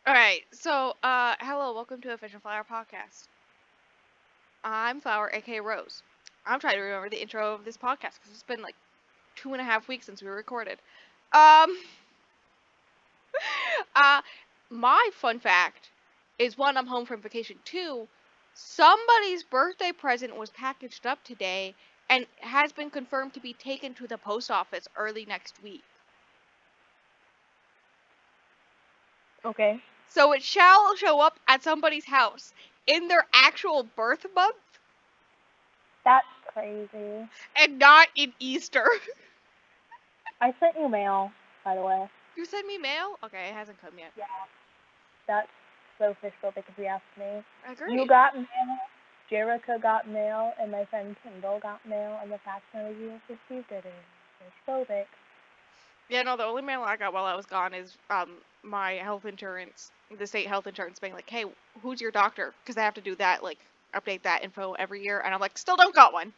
Alright, so, hello, welcome to Official Flower Podcast. I'm Flower, aka Rose. I'm trying to remember the intro of this podcast because it's been like 2.5 weeks since we recorded. Um, uh, my fun fact is one, I'm home from vacation. Two, somebody's birthday present was packaged up today and has been confirmed to be taken to the post office early next week. Okay. So it shall show up at somebody's house in their actual birth month That's crazy. and not in Easter. I sent you mail, by the way. You sent me mail? Okay, it hasn't come yet. Yeah. That's so official because you asked me. You Agreed. got mail, Jerica got mail, and my friend Kendall got mail, and the fact that you received it is so big. Yeah, no, the only mail I got while I was gone is my health insurance, the state health insurance being like, hey, who's your doctor? Because I have to do that, like, update that info every year, and I'm like, still don't got one.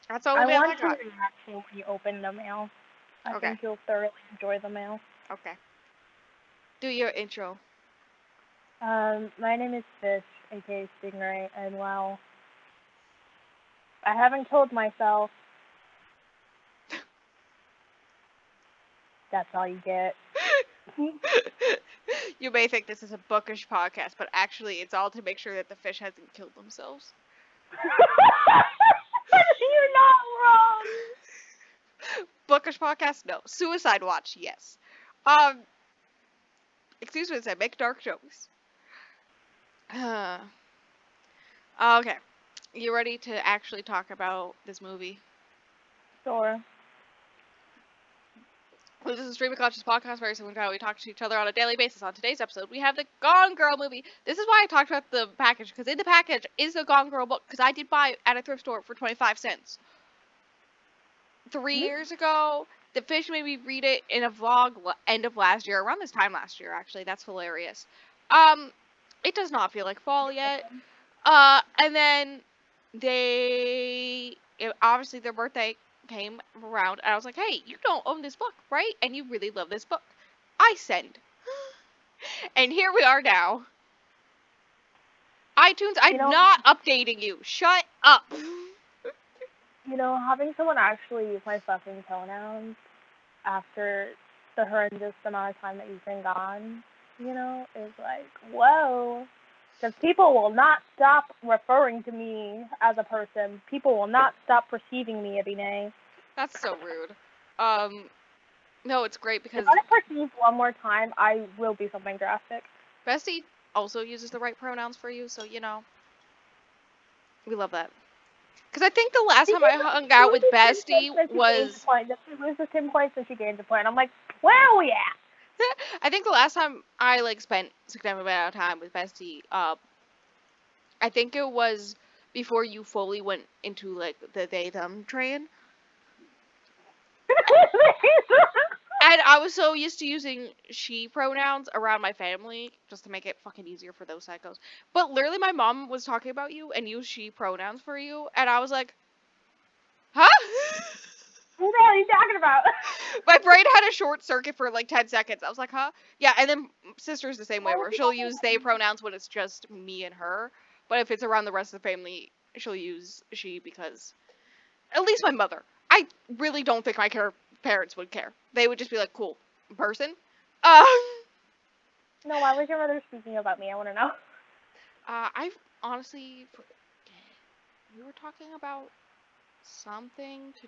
That's the only I mail I want to got. actually reopen the mail. I Okay, think you'll thoroughly enjoy the mail. okay. Do your intro. My name is Fish, aka Stingray, and well, I haven't told myself. That's all you get. You may think this is a bookish podcast, but actually, it's all to make sure that the fish hasn't killed themselves. You're not wrong. Bookish podcast? No. Suicide watch? Yes. Excuse me as I make dark jokes. Okay. You ready to actually talk about this movie? Sure. This is a stream of conscious podcast very similar to how we talk to each other on a daily basis. On today's episode, we have the Gone Girl movie. This is why I talked about the package, because in the package is a Gone Girl book, because I did buy it at a thrift store for 25 cents. 3 years ago, the fish made me read it in a vlog end of last year, around this time last year, actually. That's hilarious. It does not feel like fall yet. And then obviously their birthday came around, and I was like, hey, you don't own this book, right? And you really love this book. I send. And here we are now. iTunes, I'm not updating you. Shut up. Having someone actually use my fucking pronouns after the horrendous amount of time that you've been gone, is like, whoa. Because people will not stop referring to me as a person. People will not stop perceiving me, Ebine. That's so rude. No, it's great because If I perceive one more time, I will do something drastic. Bestie also uses the right pronouns for you, so, we love that. Because I think the last time I hung out with Bestie was... She loses 10 points and she gains a point. I'm like, where are we at? I think the last time I, spent a significant amount of time with Bestie, I think it was before you fully went into, the they-them train. And I was so used to using she pronouns around my family, just to make it fucking easier for those psychos. But literally my mom was talking about you and used she pronouns for you, and I was like, huh? What the hell are you talking about? My brain had a short circuit for 10 seconds. I was like, huh? Yeah, and then sister's the same way, where she'll use they pronouns when it's just me and her. But if it's around the rest of the family, she'll use she because... At least my mother. I really don't think my parents would care. They would just be like, cool, person. No, why was your mother speaking about me? I want to know. I've honestly forget. We were talking about something to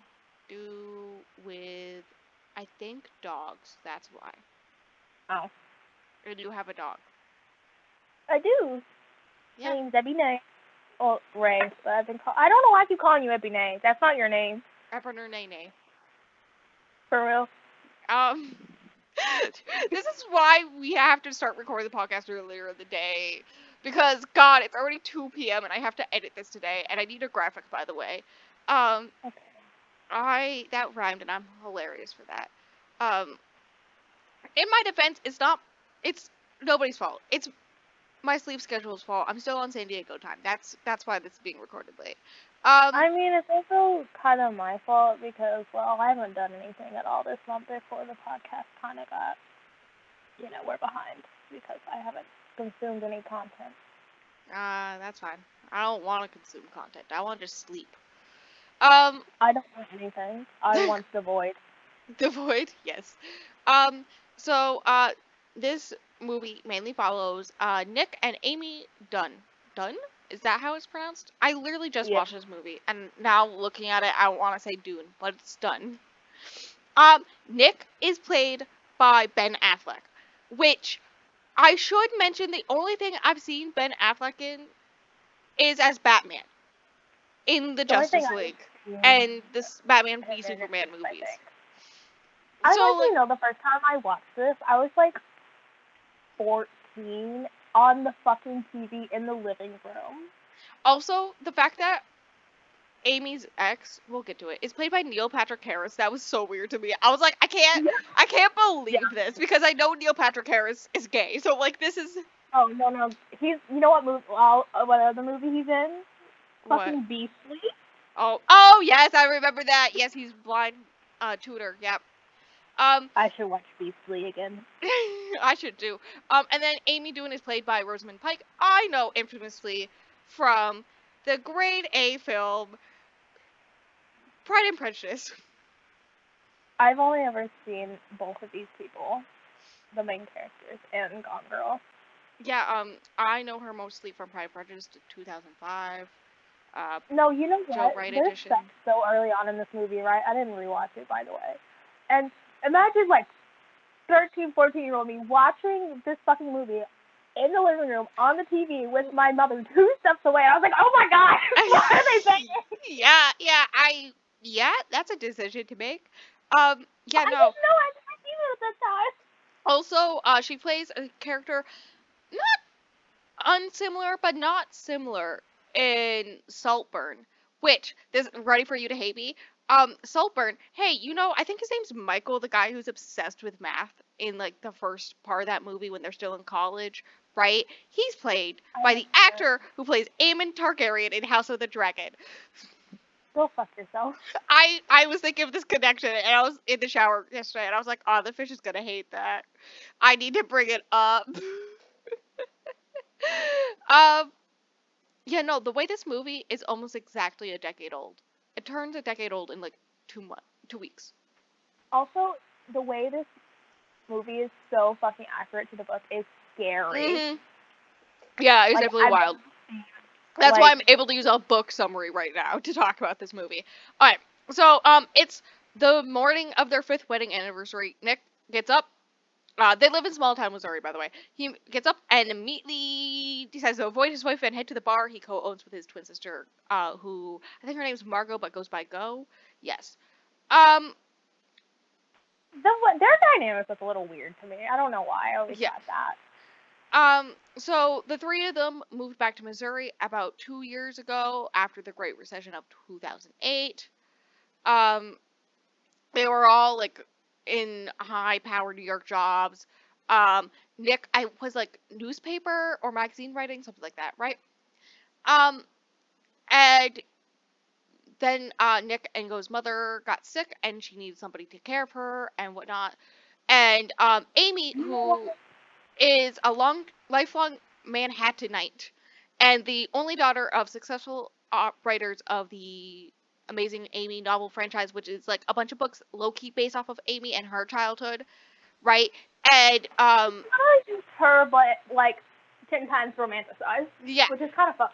do with, I think, dogs. That's why. Oh. Or do you have a dog? I do. Yeah. My name's Ebine. Oh, Ray. But I don't know why I keep calling you Ebine. That's not your name. Eberner Nene. For real. This is why we have to start recording the podcast earlier in the day. Because, God, it's already 2 p.m. and I have to edit this today. And I need a graphic, by the way. Okay. That rhymed and I'm hilarious for that. In my defense, it's nobody's fault. It's my sleep schedule's fault. I'm still on San Diego time. That's why this is being recorded late. I mean, it's also kind of my fault because, well, I haven't done anything at all this month before the podcast kind of got we're behind because I haven't consumed any content. That's fine. I don't want to consume content. I want to just sleep. Um, I don't want anything. I want the void. The Void, yes. So, this movie mainly follows, Nick and Amy Dunn. Dunn? Is that how it's pronounced? I literally just Yeah. watched this movie, and now looking at it, I want to say Dune, but it's Dunn. Nick is played by Ben Affleck, which I should mention the only thing I've seen Ben Affleck in is as Batman in the The only thing Justice I've League seen and this Batman v him in is Superman this, I movies. think. I So, actually know the first time I watched this, I was like 14 on the fucking TV in the living room. also, the fact that Amy's ex, we'll get to it, is played by Neil Patrick Harris. That was so weird to me. I was like, I can't believe this because I know Neil Patrick Harris is gay. So like, this is Oh no, he's you know what movie? What other movie he's in? what? Fucking Beastly. Oh yes, I remember that. Yes, he's blind tutor. Yep. I should watch Beastly again. I should do. And then Amy Dune is played by Rosamund Pike. I know infamously from the grade A film Pride and Prejudice. I've only ever seen both of these people, the main characters, and Gone Girl. Yeah, I know her mostly from Pride and Prejudice 2005. No, you know Joe what? Wright There's edition. sex so early on in this movie, right? I didn't rewatch it, by the way. And imagine, like, 13, 14-year-old me watching this fucking movie in the living room on the TV with my mother 2 steps away. I was like, oh my god, why are they banging? Yeah, that's a decision to make. I No. didn't know I didn't see it at that time. Also, she plays a character not unsimilar, but not similar in Saltburn, which, this, ready for you to hate me? Saltburn, hey, I think his name's Michael, the guy who's obsessed with math in, like, the first part of that movie when they're still in college, right? He's played by the actor who plays Aemon Targaryen in House of the Dragon. Go fuck yourself. I was thinking of this connection, and I was in the shower yesterday, and I was like, oh, the fish is gonna hate that. I need to bring it up. um, no, the way this movie is almost exactly a decade old. It turns a decade old in like 2 weeks. Also, the way this movie is so fucking accurate to the book is scary. Mm-hmm. Yeah, it's Like, definitely wild. That's like, why I'm able to use a book summary right now to talk about this movie. Alright, so, it's the morning of their 5th wedding anniversary. Nick gets up. They live in small town Missouri, by the way. He gets up and immediately decides to avoid his wife and head to the bar he co-owns with his twin sister, who, I think her name's Margot, but goes by Go. Yes. their dynamic was a little weird to me. I don't know why. I always thought that. So the three of them moved back to Missouri about 2 years ago after the Great Recession of 2008. They were all like in high-powered New York jobs. Nick, I was like newspaper or magazine writing, something like that, right? And then Nick and Go's mother got sick, and she needed somebody to take care of her and whatnot. And Amy, who is a lifelong Manhattanite, and the only daughter of successful writers of the Amazing Amy novel franchise, which is like a bunch of books low-key based off of Amy and her childhood, right? And Not just her, but like 10 times romanticized. yeah, which is kind of fucked.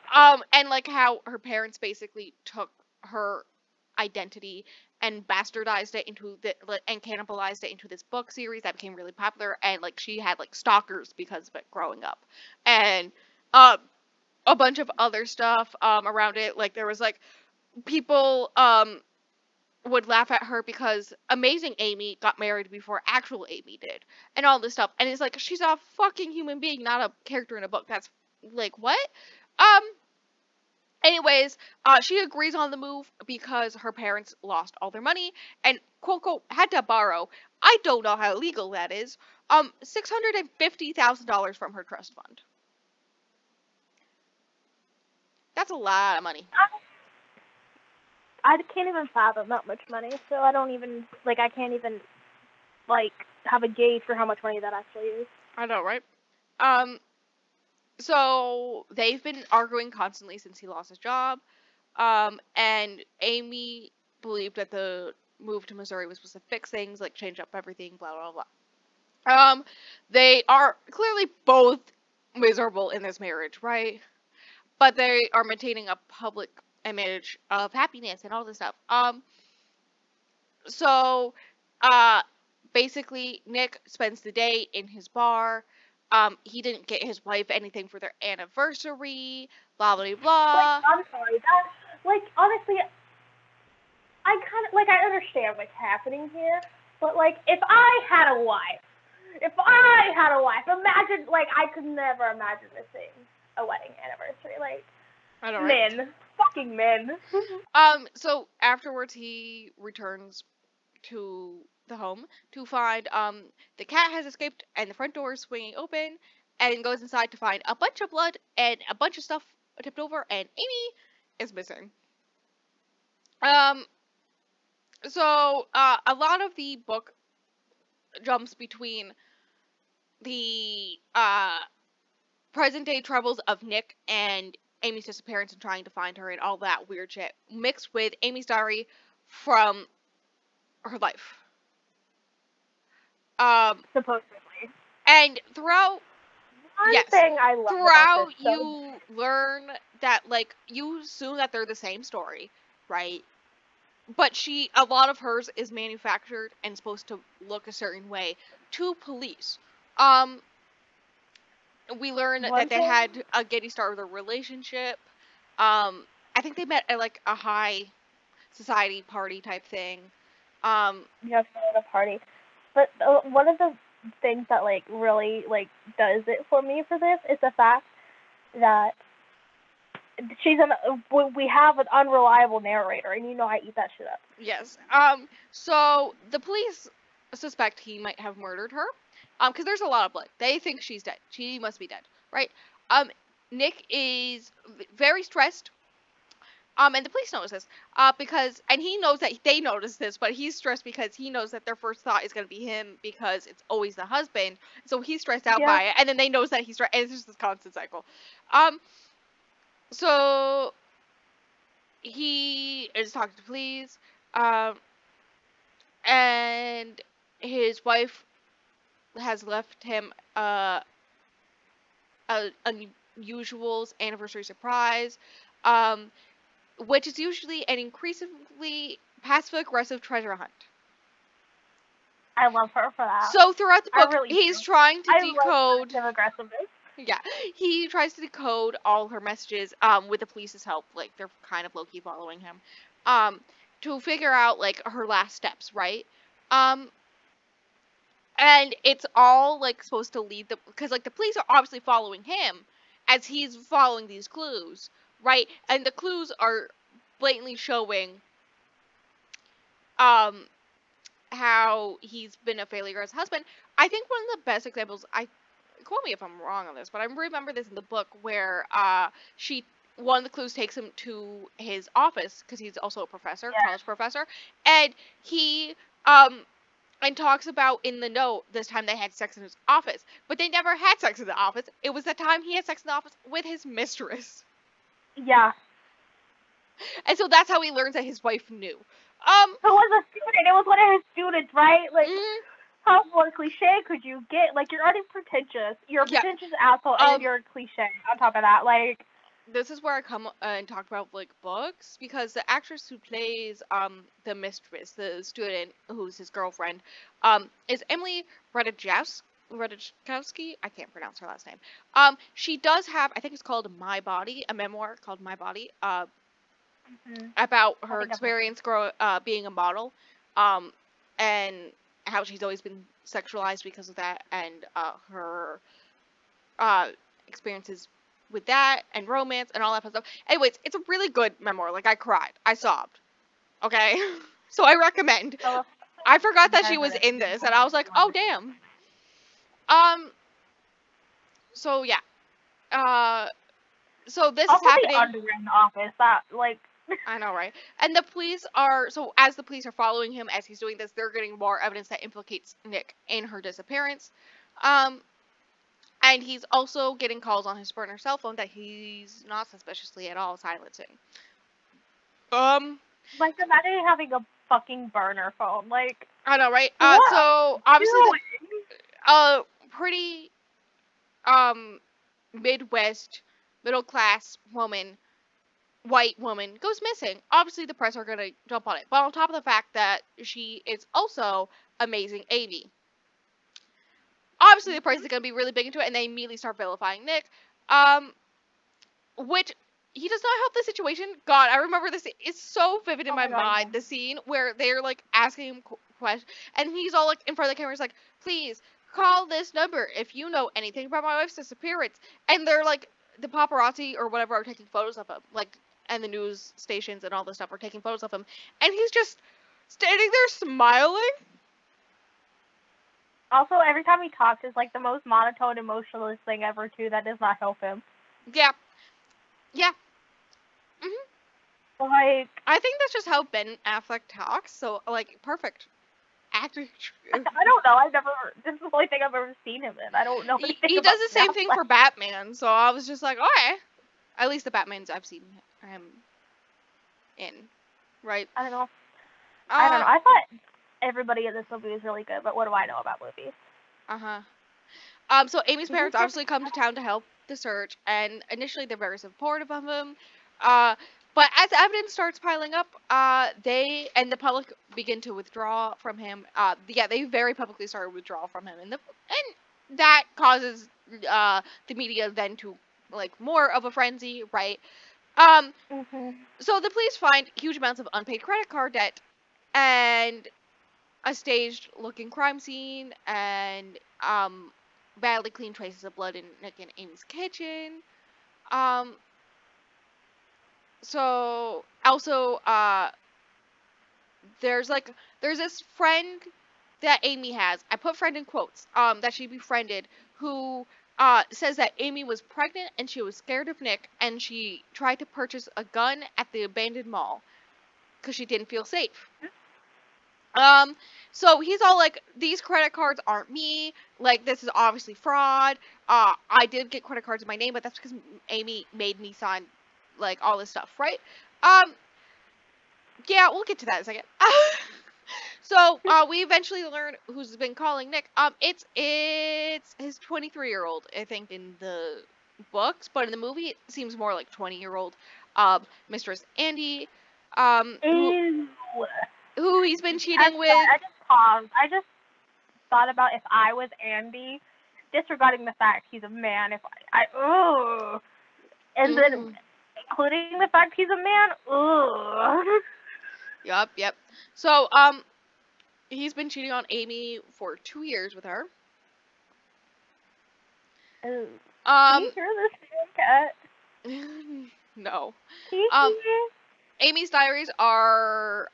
and like how her parents basically took her identity and bastardized it into and cannibalized it into this book series that became really popular, and like she had like stalkers because of it growing up, and a bunch of other stuff around it. Like there was like people would laugh at her because Amazing Amy got married before actual Amy did, and all this stuff. And it's like, she's a fucking human being, not a character in a book. That's like, what? Anyways, she agrees on the move because her parents lost all their money and quote unquote had to borrow. I don't know how legal that is. $650,000 from her trust fund. That's a lot of money. I can't even fathom that much money, so I don't even, like, I can't even, like, have a gauge for how much money that actually is. I know, right? Um, so they've been arguing constantly since he lost his job. And Amy believed that the move to Missouri was supposed to fix things, like change up everything, blah blah blah. They are clearly both miserable in this marriage, right? But they are maintaining a public image of happiness and all this stuff. So, uh, basically, Nick spends the day in his bar. He didn't get his wife anything for their anniversary. Blah blah Like, blah. I'm sorry, that, like, honestly, I kind of, like, I understand what's happening here, but, like, if I had a wife, imagine, like, I could never imagine missing a wedding anniversary. Like, I know, right? men. Fucking men. So afterwards, he returns to the home to find the cat has escaped and the front door is swinging open, and goes inside to find a bunch of blood and a bunch of stuff tipped over, and Amy is missing. Um, so a lot of the book jumps between the present day troubles of Nick and Amy's disappearance and trying to find her and all that weird shit, mixed with Amy's diary from her life. Supposedly. And throughout, One yes, thing I love about throughout this, you learn that, like, you assume that they're the same story, right? But a lot of hers is manufactured and supposed to look a certain way to police. We learn that they had a giddy start with a relationship. I think they met at, like, a high society party type thing. Yes, at a party. But one of the things that, like, really, like, does it for me for this is the fact that we have an unreliable narrator, and you know I eat that shit up. Yes. So the police suspect he might have murdered her. Because there's a lot of blood. They think she's dead. She must be dead, right? Nick is very stressed. And the police notice this. And he knows that they notice this, but he's stressed because he knows that their first thought is going to be him because it's always the husband. So he's stressed out by it, and then they notice that he's stressed, and it's just this constant cycle. So he is talking to police, and his wife has left him a unusual anniversary surprise, which is usually an increasingly passive-aggressive treasure hunt. I love her for that. So throughout the book, he's trying to decode. I love aggressiveness. Yeah, he tries to decode all her messages, with the police's help. Like, they're kind of low-key following him, to figure out, like, her last steps, right? And it's all, like, supposed to lead because, like, the police are obviously following him as he's following these clues, right? And the clues are blatantly showing, how he's been a failure as a husband. I think one of the best examples, quote me if I'm wrong on this, but I remember this in the book where one of the clues takes him to his office because he's also a professor, college professor, and he and talks about in the note this time they had sex in his office, but they never had sex in the office. It was the time he had sex in the office with his mistress. Yeah. And so that's how he learns that his wife knew. Who was a student? It was one of his students, right? Like, how more cliche could you get? Like, you're already pretentious. You're a pretentious asshole, and you're a cliche on top of that. Like, this is where I come and talk about, like, books, because the actress who plays the mistress, the student who's his girlfriend, is Emily Ratajkowski. I can't pronounce her last name. She does have, I think it's called My Body, a memoir called My Body, about her experience being a model, and how she's always been sexualized because of that, and her experiences with that, and romance, and all that stuff. Anyways, it's a really good memoir. Like, I cried. I sobbed. Okay? So I recommend. I forgot that she was in this, and I was like, oh, damn. So, yeah. So this also is happening. the underwritten office, that, like, I know, right? And the police are so as the police are following him as he's doing this, they're getting more evidence that implicates Nick in her disappearance. Um, and he's also getting calls on his burner cell phone that he's not suspiciously at all silencing. Um, Like, imagine having a fucking burner phone. Like, I know, right? what are So you obviously doing? pretty um Midwest middle class woman, white woman goes missing. Obviously the press are gonna jump on it, but on top of the fact that she is also amazing Amy, obviously the press is gonna be really big into it, and they immediately start vilifying Nick. Um, which he does not help the situation. God, I remember this. It's so vivid in Oh my my god, mind. yeah. The scene where they're like asking him questions, and he's all like in front of the camera. He's like, "Please call this number if you know anything about my wife's disappearance." And they're like, the paparazzi or whatever are taking photos of him, like, and the news stations and all this stuff are taking photos of him, and he's just standing there smiling. Also, every time he talks, it's like the most monotone, emotionless thing ever, too. That does not help him. Yeah, yeah. Hmm. Like, I think that's just how Ben Affleck talks. So like, perfect acting. I don't know. I've never. This is the only thing I've ever seen him in. I don't know anything He about does the same that. thing for Batman, so I was just like, okay. At least the Batmans I've seen him in, right? I don't know. I don't Uh, know. I thought everybody in this movie was really good, but what do I know about movies? uh-huh. So Amy's parents obviously come to town to help the search, and initially they're very supportive of him. Uh, but as evidence starts piling up, they and the public begin to withdraw from him. Yeah, they very publicly started withdrawal from him, and that causes the media then to like more of a frenzy, right? Um, Mhm. so the police find huge amounts of unpaid credit card debt and a staged looking crime scene and badly clean traces of blood in Nick and Amy's kitchen. Um so also there's this friend that Amy has. I put friend in quotes, that she befriended, who says that Amy was pregnant and she was scared of Nick and she tried to purchase a gun at the abandoned mall because she didn't feel safe. Um, so he's all like, these credit cards aren't me. Like, this is obviously fraud. I did get credit cards in my name, but that's because Amy made me sign, like, all this stuff, right? Um, yeah, we'll get to that in a second. So, we eventually learn who's been calling Nick. It's his 23-year-old, I think, in the books, but in the movie, it seems more like 20-year-old, Mistress Andy, um, who, Ew. who he's been I'm cheating sorry, with. I just paused. I just thought about if I was Andy, disregarding the fact he's a man. If ugh. And then Mhm. including the fact he's a man, ugh. Yep. So, he's been cheating on Amy for 2 years with her. Ew. Can you Um, hear this cat? no. Um, Kiki, Amy's diaries are,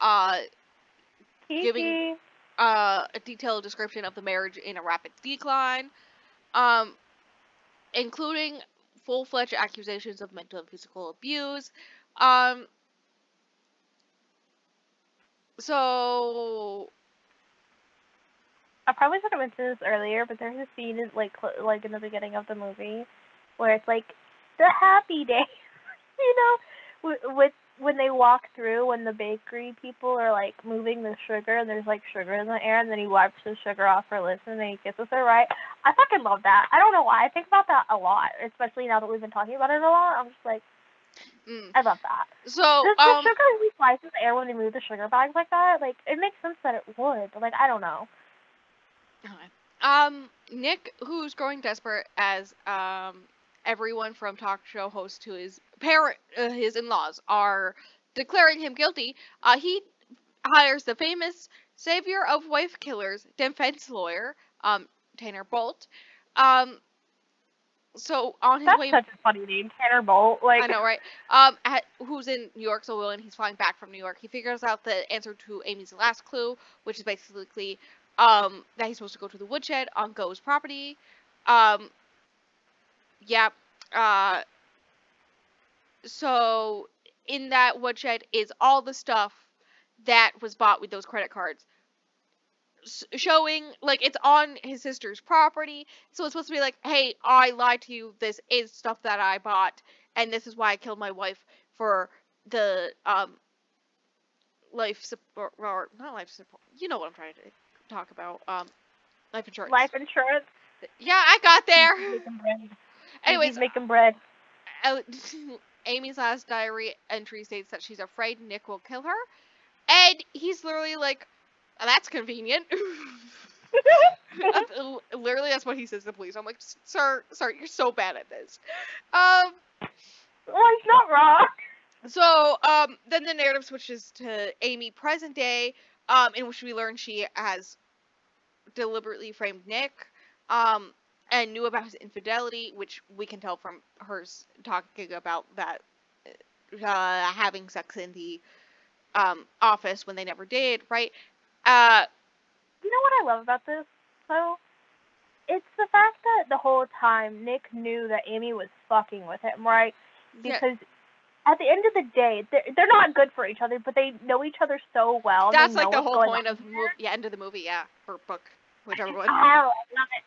giving, Kiki. a detailed description of the marriage in a rapid decline, um, including full-fledged accusations of mental and physical abuse. Um, so, I probably should have mentioned this earlier, but there's a scene in, like in the beginning of the movie where it's like the happy day, you know, with when they walk through when the bakery people are like moving the sugar and there's like sugar in the air and then he wipes the sugar off her lips and then he kisses her, right? I fucking love that. I don't know why. I think about that a lot, especially now that we've been talking about it a lot. I'm just like, I love that. so, Does the sugar really fly through the air when they move the sugar bags like that? Like, it makes sense that it would, but like, I don't know. Nick, who's growing desperate as, everyone from talk show host to his parent, his in-laws are declaring him guilty, he hires the famous savior of wife killers defense lawyer, Tanner Bolt. Um, so on his That's way, such a funny name, Tanner Bolt. Like, I know, right? Who's in New York, so when he's flying back from New York, he figures out the answer to Amy's last clue, which is basically, that he's supposed to go to the woodshed on Go's property. Um, yeah. Uh, so in that woodshed is all the stuff that was bought with those credit cards, showing like it's on his sister's property. So it's supposed to be like, hey, I lied to you. This is stuff that I bought, and this is why I killed my wife for the life support, or not life support. You know what I'm trying to talk about. Life insurance. Life insurance. Yeah, I got there. Making bread. Anyways, Making bread. Amy's last diary entry states that she's afraid Nick will kill her, and he's literally like, "That's convenient." Literally, that's what he says to the police. I'm like, sir, you're so bad at this. Well, he's not wrong. So, then the narrative switches to Amy present day, in which we learn she has deliberately framed Nick, and knew about his infidelity, which we can tell from her talking about that, having sex in the, office when they never did, right? You know what I love about this, though? It's the fact that the whole time Nick knew that Amy was fucking with him, right? Because at the end of the day, they're not good for each other, but they know each other so well. That's like the whole point of the end of the movie, yeah, or book, whichever one. Oh, I love it.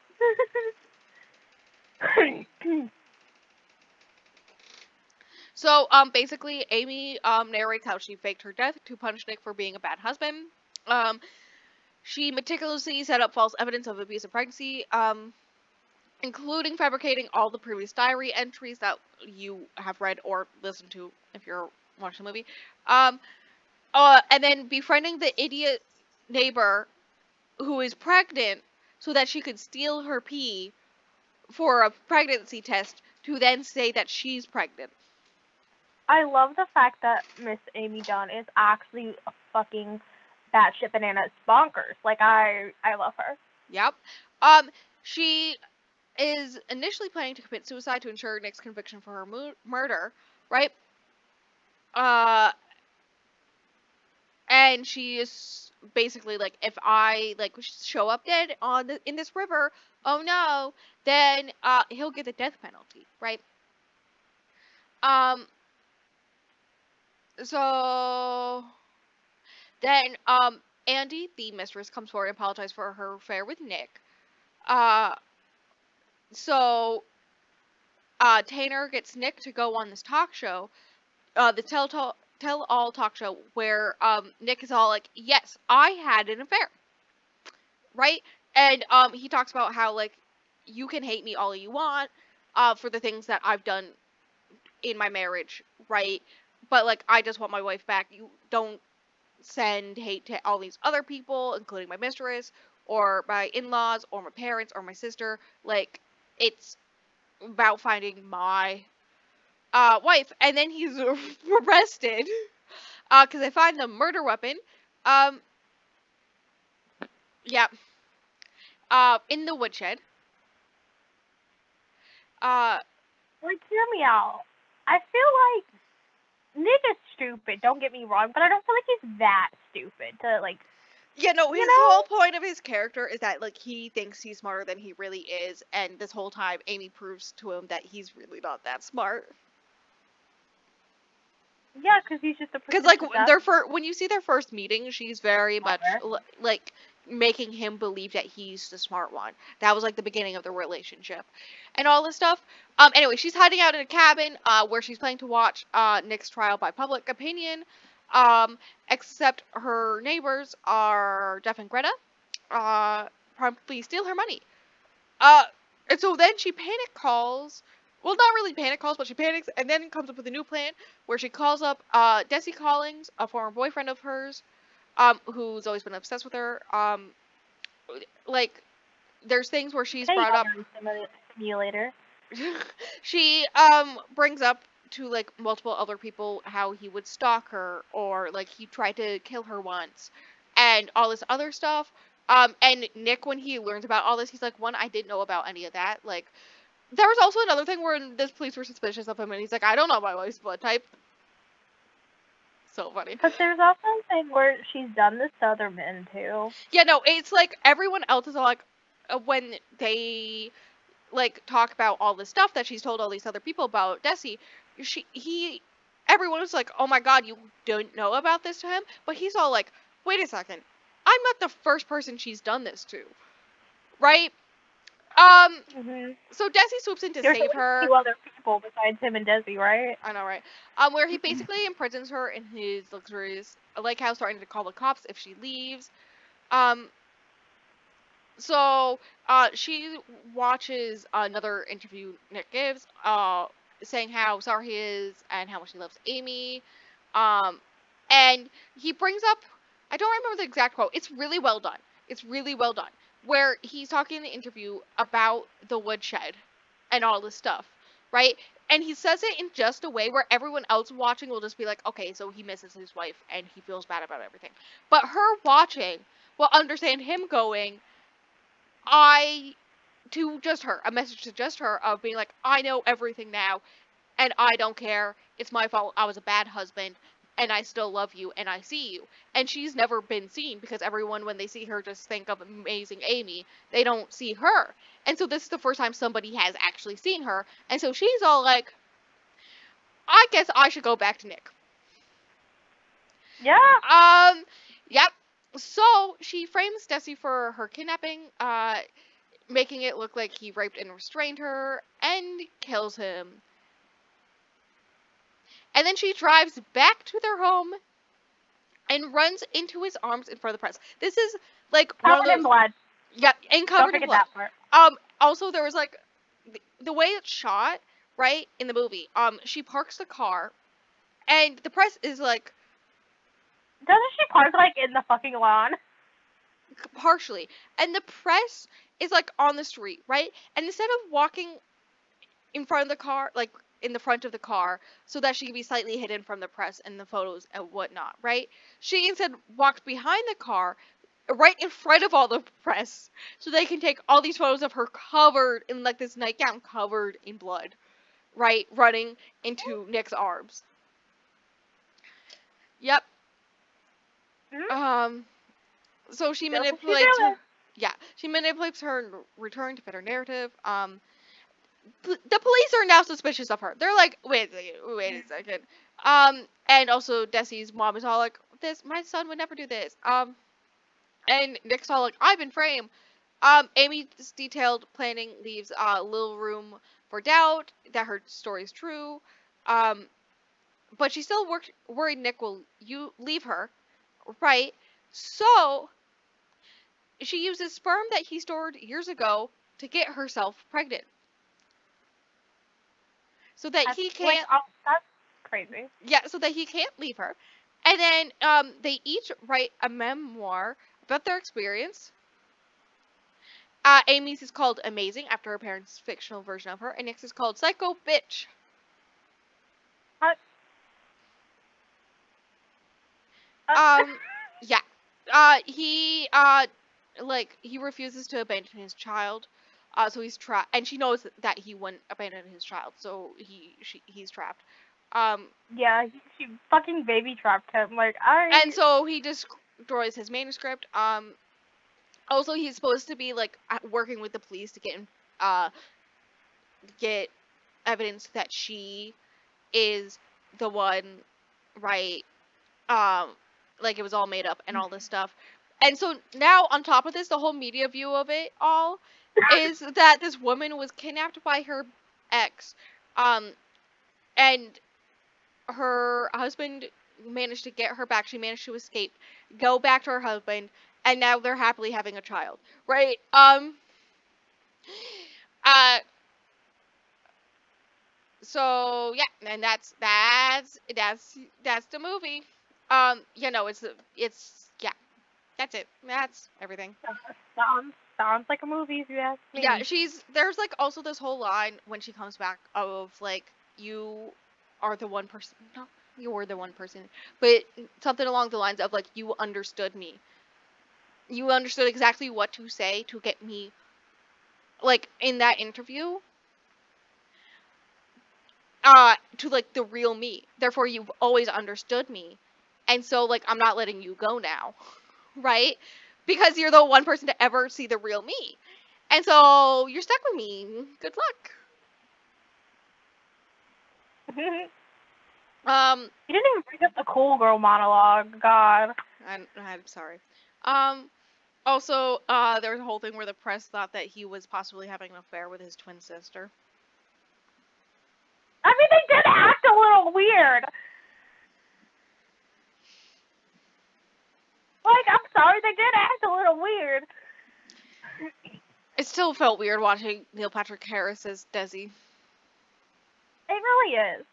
So, basically, Amy, narrates how she faked her death to punish Nick for being a bad husband. She meticulously set up false evidence of abusive pregnancy, including fabricating all the previous diary entries that you have read or listened to if you're watching the movie. And then befriending the idiot neighbor who is pregnant so that she could steal her pee for a pregnancy test to then say that she's pregnant. I love the fact that Miss Amy Dunn is actually a fucking batshit bananas bonkers. Like, I love her. Yep. She is initially planning to commit suicide to ensure Nick's conviction for her murder, right? And she is basically like, if I like show up dead in this river, oh no, then he'll get the death penalty, right? So then Andy, the mistress, comes forward and apologizes for her affair with Nick. So Tanner gets Nick to go on this talk show, the tell-all talk show, where Nick is all like, yes, I had an affair, right? And he talks about how, like, you can hate me all you want for the things that I've done in my marriage, right? But, like, I just want my wife back. You don't send hate to all these other people, including my mistress, or my in-laws, or my parents, or my sister. Like, it's about finding my wife. And then he's arrested because they find the murder weapon. Yeah. In the woodshed. Like, hear me out. I feel like Nick is stupid, don't get me wrong, but I don't feel like he's that stupid to, like... Yeah, no, his whole point of his character is that, like, he thinks he's smarter than he really is, and this whole time, Amy proves to him that he's really not that smart. Yeah, because he's just a... Because, like, when you see their first meeting, she's very much, like, making him believe that he's the smart one. That was, like, the beginning of the relationship. And all this stuff. Anyway, she's hiding out in a cabin, where she's planning to watch, Nick's trial by public opinion. Except her neighbors are Jeff and Greta, promptly steal her money. And so then she panic calls, well, not really panic calls, but she panics and then comes up with a new plan where she calls up, Desi Collings, a former boyfriend of hers, who's always been obsessed with her. Like, there's things where she's brought up. Simulator. She, brings up to, like, multiple other people how he would stalk her, or, like, he tried to kill her once, and all this other stuff. And Nick, when he learns about all this, he's like, one, I didn't know about any of that. Like, there was also another thing where the police were suspicious of him, and he's like, I don't know my wife's blood type. So funny. But there's also a thing where she's done this to other men, too. Yeah, no, it's like, everyone else is all like, when they, like, talk about all this stuff that she's told all these other people about Desi, everyone was like, oh my god, you don't know about this to him? But he's all like, wait a second, I'm not the first person she's done this to, right? So Desi swoops in to There's save at least her. 2 other people besides him and Desi, right? I know, right? Where he basically imprisons her in his luxurious lake house, threatening to call the cops if she leaves. So she watches another interview Nick gives, saying how sorry he is and how much he loves Amy. And he brings up, I don't remember the exact quote. It's really well done. It's really well done. Where he's talking in the interview about the woodshed and all this stuff, right? And he says it in just a way where everyone else watching will just be like, okay, so he misses his wife and he feels bad about everything. But her watching will understand him going, to just her, a message to just her of being like, I know everything now and I don't care. It's my fault. I was a bad husband and I still love you and I see you. And she's never been seen because everyone, when they see her, just think of amazing Amy. They don't see her. And so this is the first time somebody has actually seen her. And so she's all like, I guess I should go back to Nick. Yeah. Yep. So she frames Desi for her kidnapping, making it look like he raped and restrained her, and kills him. And then she drives back to their home and runs into his arms in front of the press. This is like one of Covered in those. blood. Yeah, and Don't covered in forget blood. that part. Also there was like the way it's shot, right, in the movie. She parks the car, and the press is like Doesn't she park like in the fucking lawn? partially, and the press is like on the street, right? And instead of walking in front of the car, like in the front of the car, so that she can be slightly hidden from the press and the photos and whatnot, right? She instead walked behind the car, right in front of all the press, so they can take all these photos of her covered in like this nightgown covered in blood, right? Running into Nick's arms. Yep. Mm-hmm. So she That's what manipulates she's doing. her. Yeah, she manipulates her return to fit her narrative. The police are now suspicious of her. They're like, wait a second. And also Desi's mom is all like, my son would never do this. And Nick's all like, I've been framed. Amy's detailed planning leaves little room for doubt that her story is true. But she still worried Nick will leave her, right? So she uses sperm that he stored years ago to get herself pregnant. So that he can't. Like, that's crazy. Yeah, so that he can't leave her. And then they each write a memoir about their experience. Amy's is called Amazing, after her parents' fictional version of her, and Nick's is called Psycho Bitch. Yeah. He refuses to abandon his child. So he's trapped, and she knows that he wouldn't abandon his child, so he's trapped. Yeah, she fucking baby trapped him. Like, And so he destroys his manuscript. Also he's supposed to be like working with the police to get evidence that she is the one, right? Like it was all made up and all this stuff. And so now on top of this, the whole media view of it all is that this woman was kidnapped by her ex, and her husband managed to get her back. She managed to escape, go back to her husband, and now they're happily having a child, right? So yeah, and that's the movie. It's yeah, that's it. That's everything. Sounds like a movie, if you ask me. Yeah, there's like also this whole line when she comes back of like, you are the one person, not you were the one person, but something along the lines of like, you understood me. You understood exactly what to say to get me, like in that interview, to like the real me. Therefore, you've always understood me, and so like I'm not letting you go now, right? Because you're the one person to ever see the real me. And so you're stuck with me. Good luck. You didn't even bring up the cool girl monologue. God. I'm sorry. Also, there was a whole thing where the press thought that he was possibly having an affair with his twin sister. I mean, they did act a little weird. Like, I'm sorry, they did act a little weird. It still felt weird watching Neil Patrick Harris as Desi. It really is.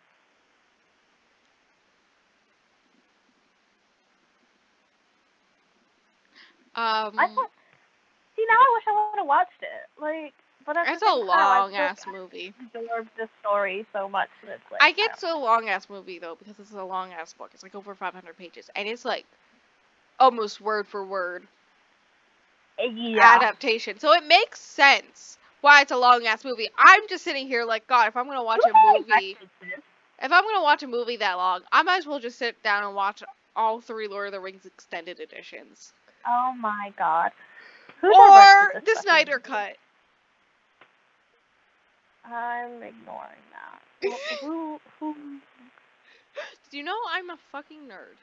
I thought, see, now I wish I would have watched it. Like, but at the It's a same time, long ass movie. I absorbed the story so much that it's like. I get to a long ass movie though because it's a long ass book. It's like over 500 pages, and it's like almost word for word adaptation. So it makes sense why it's a long ass movie. I'm just sitting here like, God, if I'm gonna watch a movie, that long, I might as well just sit down and watch all 3 Lord of the Rings extended editions. Oh my God. Or the Snyder Cut. I'm ignoring that. Who? Do you know I'm a fucking nerd?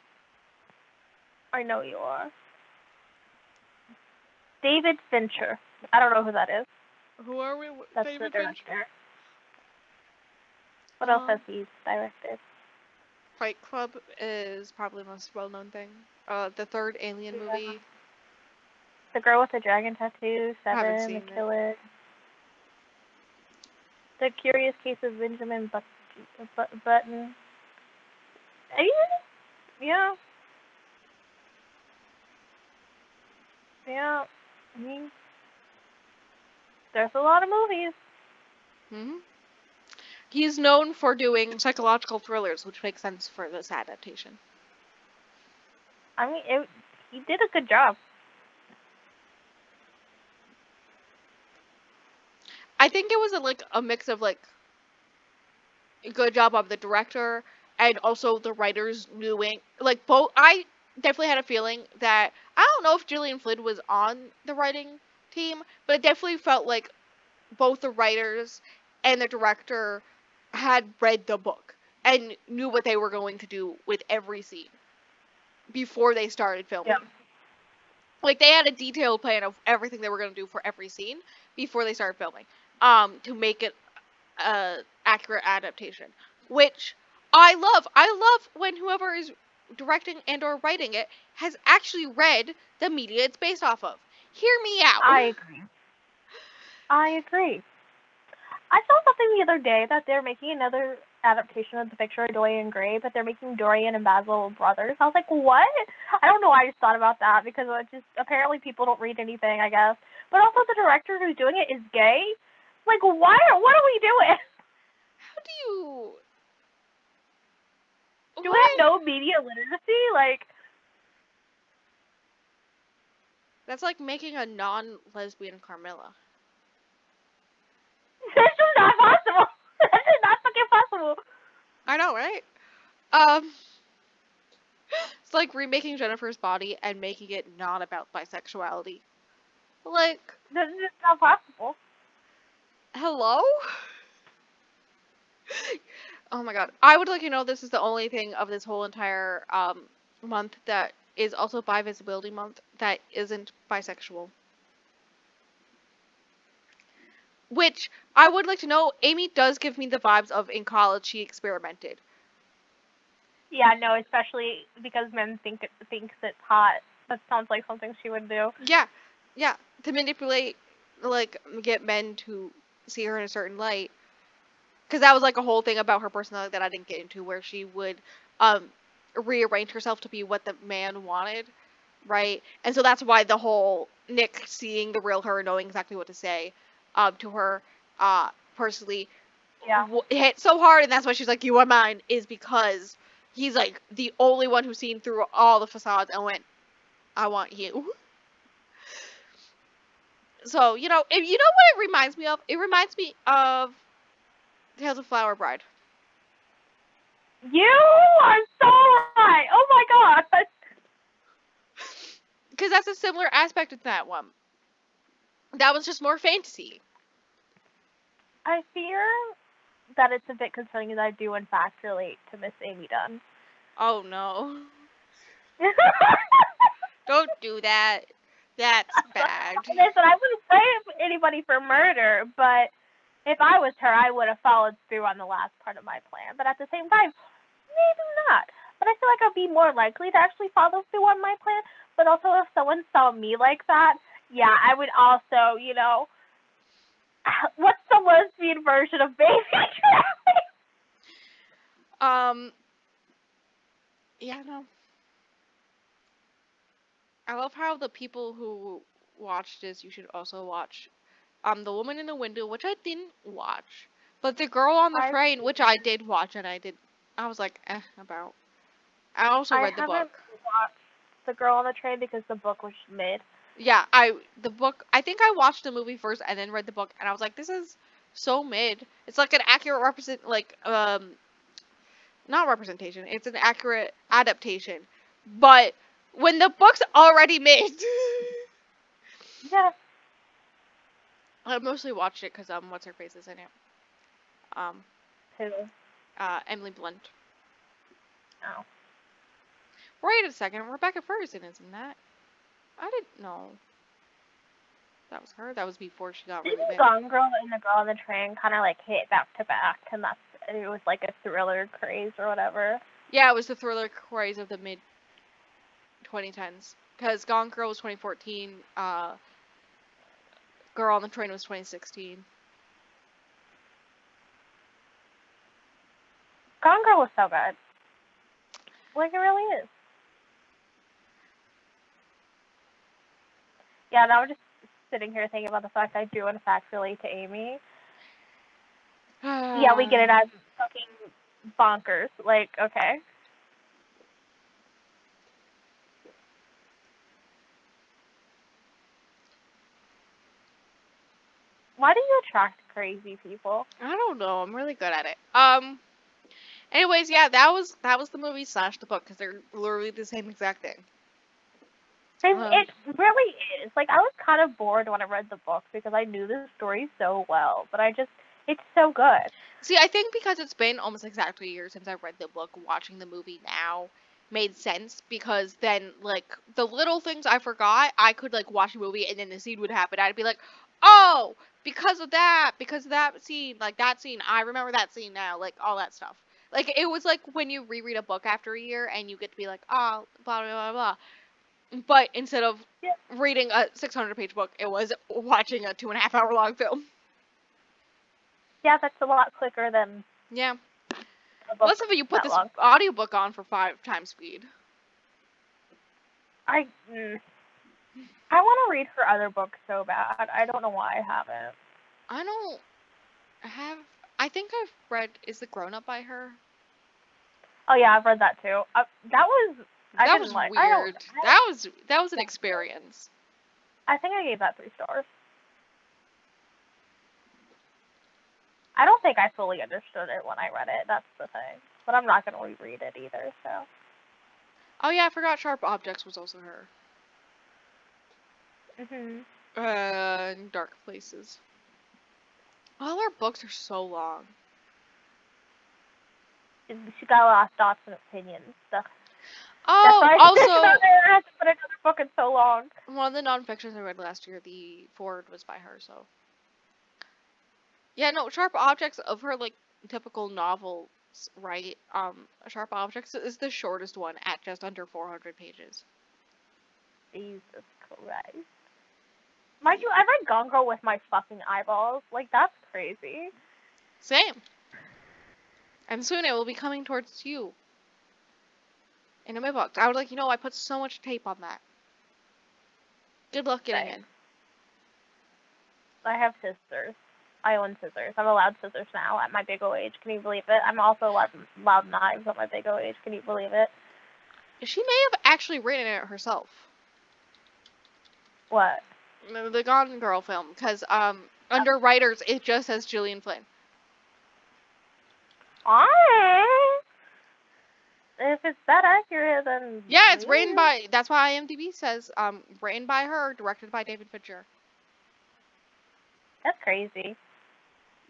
I know you are. David Fincher. I don't know who that is. Who are we? That's David the director. Fincher? What else has he directed? Fight Club is probably the most well-known thing. The third Alien movie. The Girl with the Dragon Tattoo, Haven't Seven, seen The Killer. The Curious Case of Benjamin Button. Yeah. Yeah. I mean, there's a lot of movies. Mm-hmm. He's known for doing psychological thrillers, which makes sense for this adaptation. I mean, he did a good job. I think it was a mix of a good job of the director and also the writers doing both. I definitely had a feeling that I don't know if Gillian Flynn was on the writing team, but it definitely felt like both the writers and the director had read the book and knew what they were going to do with every scene before they started filming. Yeah. They had a detailed plan of everything they were going to do for every scene before they started filming, to make it accurate adaptation, which I love. I love when whoever is directing and or writing it has actually read the media it's based off of. Hear me out. I agree. I saw something the other day that they're making another adaptation of the picture of Dorian Gray, but they're making Dorian and Basil brothers. I was like, what? I don't know why I just thought about that, because apparently people don't read anything, I guess. But also the director who's doing it is gay. Like, what are we doing? How do you... Do we have no media literacy? Like... That's like making a non-lesbian Carmilla. This is not possible. This is not fucking possible. I know, right? It's like remaking Jennifer's Body and making it not about bisexuality. This is not possible. Hello? Oh my god. I would like to know this is the only thing of this whole entire month that is also Bi Visibility Month that isn't bisexual. Which, I would like to know, Amy does give me the vibes of in college she experimented. Yeah, no, especially because men thinks it's hot. That sounds like something she would do. Yeah. To manipulate, get men to see her in a certain light. Because that was a whole thing about her personality that I didn't get into, where she would rearrange herself to be what the man wanted, right? And so that's why the whole Nick seeing the real her, knowing exactly what to say to her personally hit so hard, and that's why she's like, you are mine, is because he's the only one who's seen through all the facades and went, I want you. So, if you know what it reminds me of? It reminds me of Tales of Flower Bride. You are so right. Oh my god. Because that's a similar aspect of that one. That was just more fantasy. I fear that it's a bit concerning that I do in fact relate to Miss Amy Dunn. Oh no. Don't do that. That's bad. Listen, I wouldn't blame anybody for murder, but if I was her, I would have followed through on the last part of my plan. But at the same time, maybe not. But I feel like I'd be more likely to actually follow through on my plan. But also, if someone saw me like that, yeah, I would also, what's the lesbian version of baby trapping? Yeah, no. I love how the people who watch this, you should also watch The Woman in the Window, which I didn't watch. But The Girl on the Train, which I did watch, and I was like, about. I also read the book. I haven't watched The Girl on the Train because the book was mid. Yeah, the book, I think I watched the movie first and then read the book, and I was like, this is so mid. It's like an accurate not representation, it's an accurate adaptation. But when the book's already mid. Yeah. I mostly watched it because, what's her face is in it. Who? Emily Blunt. Oh. Wait a second, Rebecca Ferguson, isn't that? I didn't know. That was her? That was before she got really big. Gone Girl and The Girl on the Train kind of like hit back to back, and it was like a thriller craze or whatever. Yeah, it was the thriller craze of the mid 2010s. Because Gone Girl was 2014, Girl on the Train was 2016. Gone Girl was so good. Like, it really is. Yeah, now I'm just sitting here thinking about the fact I do in fact relate to Amy. Yeah, we get it as fucking bonkers. Like, okay. Why do you attract crazy people? I don't know. I'm really good at it. Anyways, yeah, that was the movie / the book because they're literally the same exact thing. It really is. Like, I was kind of bored when I read the book because I knew the story so well, but it's so good. See, I think because it's been almost exactly a year since I read the book, watching the movie now made sense because then, like, the little things I forgot, I could, like, watch a movie and then the scene would happen. I'd be like, oh, because of that scene, like, that scene, I remember that scene now, like, all that stuff. Like, it was like when you reread a book after a year and you get to be like, oh, blah, blah, blah, blah. But instead of reading a 600-page book, it was watching a 2.5-hour long film. Yeah, that's a lot quicker than... Yeah. Let's say you put this audiobook on for 5 times speed. I want to read her other books so bad. I don't know why I haven't. I think I've read Is the Grown Up by her? Oh yeah, I've read that too. That was weird. That was an experience. I think I gave that 3 stars. I don't think I fully understood it when I read it. That's the thing. But I'm not going to reread it either, so. Oh yeah, I forgot Sharp Objects was also her. Dark Places. All her books are so long. She got a lot of thoughts and opinions. So. Oh, also, I had to put another book in so long. One of the non-fictions I read last year, the foreword was by her, so. Yeah, no, Sharp Objects of her, like, typical novels, right? Sharp Objects is the shortest one at just under 400 pages. Jesus Christ. Mind you, I read Gone Girl with my fucking eyeballs. Like, that's crazy. Same. And soon it will be coming towards you. In my book. I was like, I put so much tape on that. Good luck getting in. I have scissors. I own scissors. I'm allowed scissors now at my big old age. Can you believe it? I'm also allowed knives at my big old age. Can you believe it? She may have actually written it herself. What? The Gone Girl film. Because, under writers, it just says Gillian Flynn. If it's that accurate, then... Yeah, it's written by... That's why IMDb says, written by her, directed by David Fincher. That's crazy.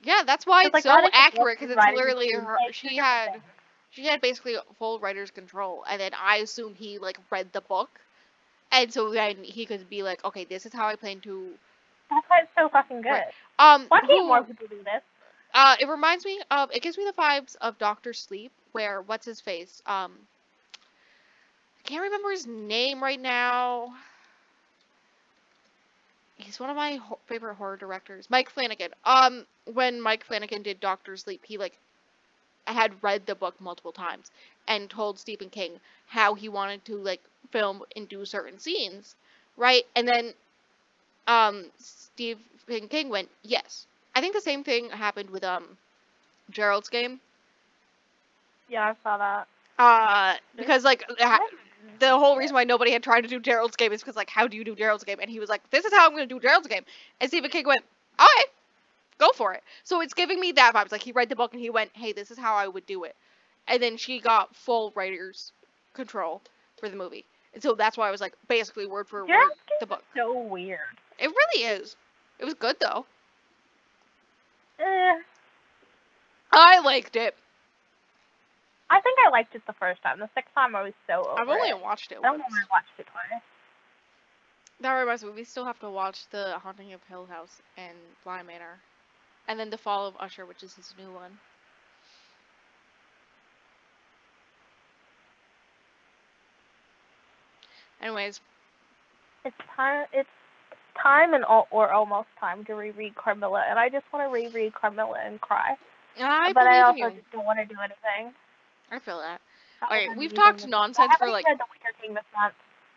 Yeah, that's why Because it's like so writing a book accurate, because and it's writing a literally her. screenplay is two different things. She had basically full writer's control, and then I assume he like read the book, and so then he could be like, okay, this is how I plan to. That's why it's so fucking Right. good. Why can't more people do this? It reminds me of. It gives me the vibes of Doctor Sleep, where what's his face? I can't remember his name right now. He's one of my favorite horror directors, Mike Flanagan. When Mike Flanagan did Doctor Sleep, he like had read the book multiple times and told Stephen King how he wanted to like film and do certain scenes, right? And then Stephen King went, yes. I think the same thing happened with Gerald's Game. Yeah, I saw that. Because like the whole reason why nobody had tried to do Gerald's Game is because like, how do you do Gerald's Game? And he was like, this is how I'm gonna do Gerald's Game. And Stephen King went, all right, go for it. So it's giving me that vibes. Like he read the book and he went, hey, this is how I would do it. And then she got full writer's control for the movie. And so that's why I was like, basically word for word the book. So weird. It really is. It was good though. I liked it. I think I liked it the first time. The second time I was so over I've only it. watched it I once. only watched it twice. That reminds me, we still have to watch The Haunting of Hill House and Bly Manor. And then The Fall of Usher, which is his new one. Anyways. It's time or almost time to reread Carmilla, and I just want to reread Carmilla and cry. But I also just don't want to do anything. I feel that. Alright, we've talked nonsense for like... I haven't read The Wicker King this month.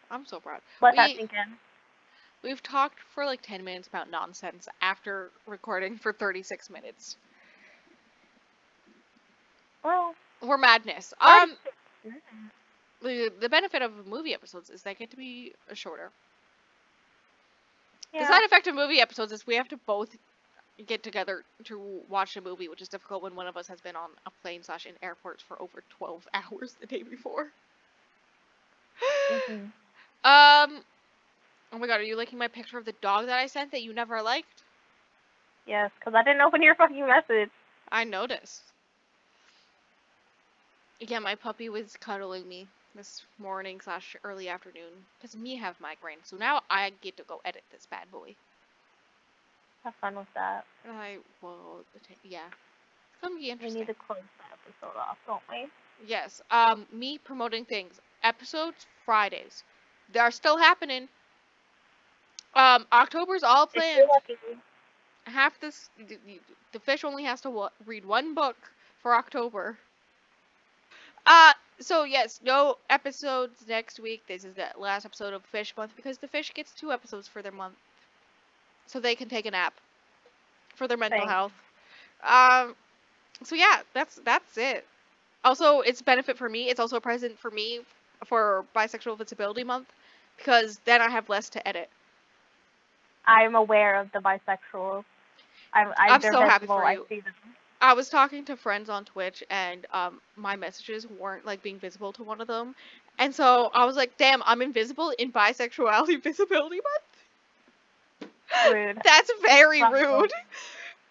I'm so proud. Let that sink in. We've talked for like 10 minutes about nonsense after recording for 36 minutes. Well... We're madness. The benefit of movie episodes is they get to be shorter. Yeah. The side effect of movie episodes is we have to both get together to watch a movie, which is difficult when one of us has been on a plane / in airports for over 12 hours the day before. Mm-hmm. Oh my god, are you liking my picture of the dog that I sent that you never liked? Yes, because I didn't open your fucking message. I noticed. Yeah, my puppy was cuddling me this morning / early afternoon because me have migraine, so now I get to go edit this bad boy. Have fun with that. And I will, yeah. It's gonna be interesting. We need to close that episode off, don't we? Yes. Me promoting things. Episodes Fridays. They are still happening. October's all planned. Half this, the fish only has to read one book for October. So yes, no episodes next week. This is the last episode of Fish Month because the fish gets 2 episodes for their month. So they can take a nap for their mental health. So yeah, that's it. Also, it's a benefit for me. It's also a present for me for Bisexual Visibility Month because then I have less to edit. I'm aware of the bisexuals. I'm so happy for you. I see them. I was talking to friends on Twitch and my messages weren't like being visible to one of them. And so I was like, damn, I'm invisible in Bisexuality Visibility Month? Rude. That's very rude.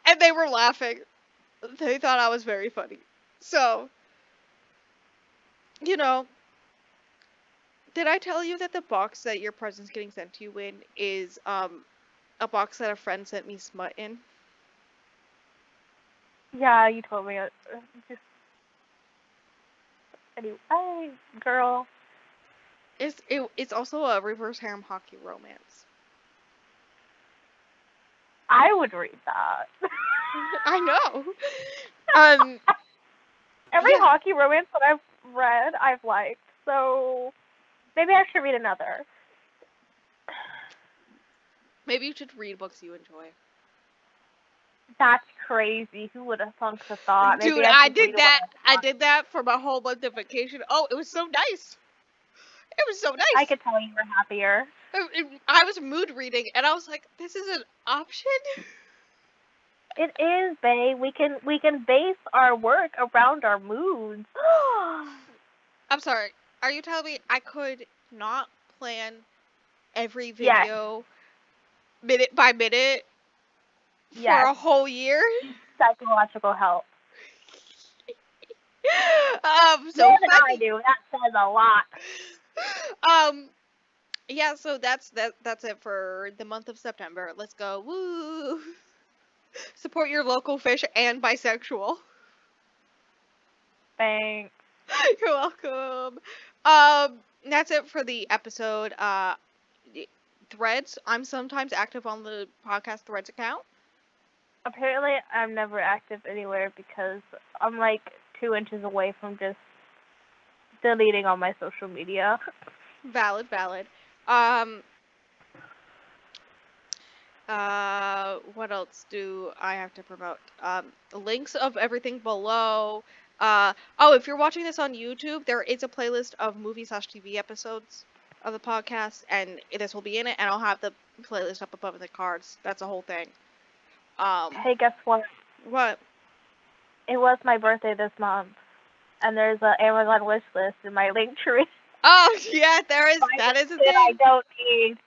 And they were laughing. They thought I was very funny. So, you know, did I tell you that the box that your present's getting sent to you in is a box that a friend sent me smut in? Yeah, you told me. Anyway, girl. It's also a reverse harem hockey romance. I would read that. I know. Every hockey romance that I've read, I've liked. So maybe I should read another. Maybe you should read books you enjoy. That's crazy. Who would have thunk the thought? Dude, maybe I did that. I did that for my whole month of vacation. Oh, it was so nice. It was so nice. I could tell you were happier. I was mood reading, and I was like, "This is an option." It is, babe. We can base our work around our moods. I'm sorry. Are you telling me I could not plan every video minute by minute for a whole year? psychological help. So More than I funny. do. That says a lot. Yeah, so that's it for the month of September. Let's go. Woo! Support your local fish and bisexual. Thanks. You're welcome. That's it for the episode. Threads. I'm sometimes active on the podcast Threads account. Apparently, I'm never active anywhere because I'm like 2 inches away from just deleting all my social media. Valid. What else do I have to promote? Links of everything below. If you're watching this on YouTube, there is a playlist of movie/TV episodes of the podcast, and this will be in it, and I'll have the playlist up above in the cards. That's a whole thing. Hey, guess what? What? It was my birthday this month, and there's an Amazon wish list in my link tree. Oh, yeah, that is a thing. I don't need.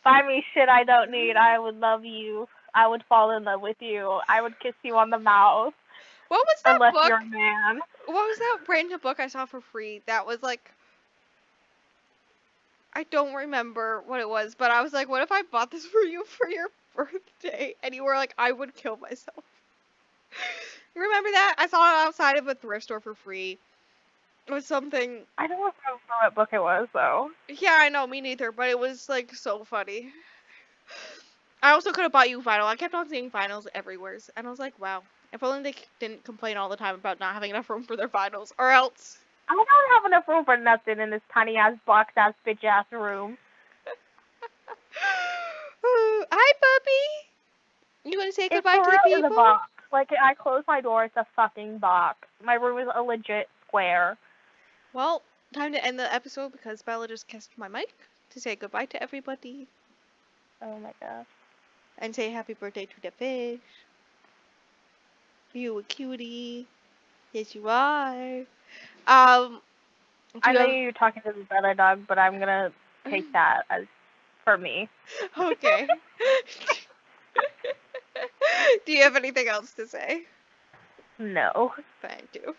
Buy me shit I don't need. I would love you. I would fall in love with you. I would kiss you on the mouth. What was that unless book? You're a man. What was that random book I saw for free? That was like, I don't remember what it was, but I was like, what if I bought this for you for your birthday? And you were like, I would kill myself. Remember that? I saw it outside of a thrift store for free. It was something. I don't remember what book it was, though. Yeah, I know, me neither, but it was like so funny. I also could have bought you vinyl. I kept on seeing vinyls everywhere, and I was like, wow. If only they didn't complain all the time about not having enough room for their vinyls, or else. I don't have enough room for nothing in this tiny ass box ass bitch ass room. Hi, puppy. You want to say goodbye to the people? It's a box. Like, I close my door, it's a fucking box. My room is a legit square. Well, time to end the episode because Bella just kissed my mic to say goodbye to everybody. Oh my gosh. And say happy birthday to the fish. You a cutie. Yes, you are. I know you're talking to the brother dog, but I'm gonna take that as for me. Okay. Do you have anything else to say? No. Thank you.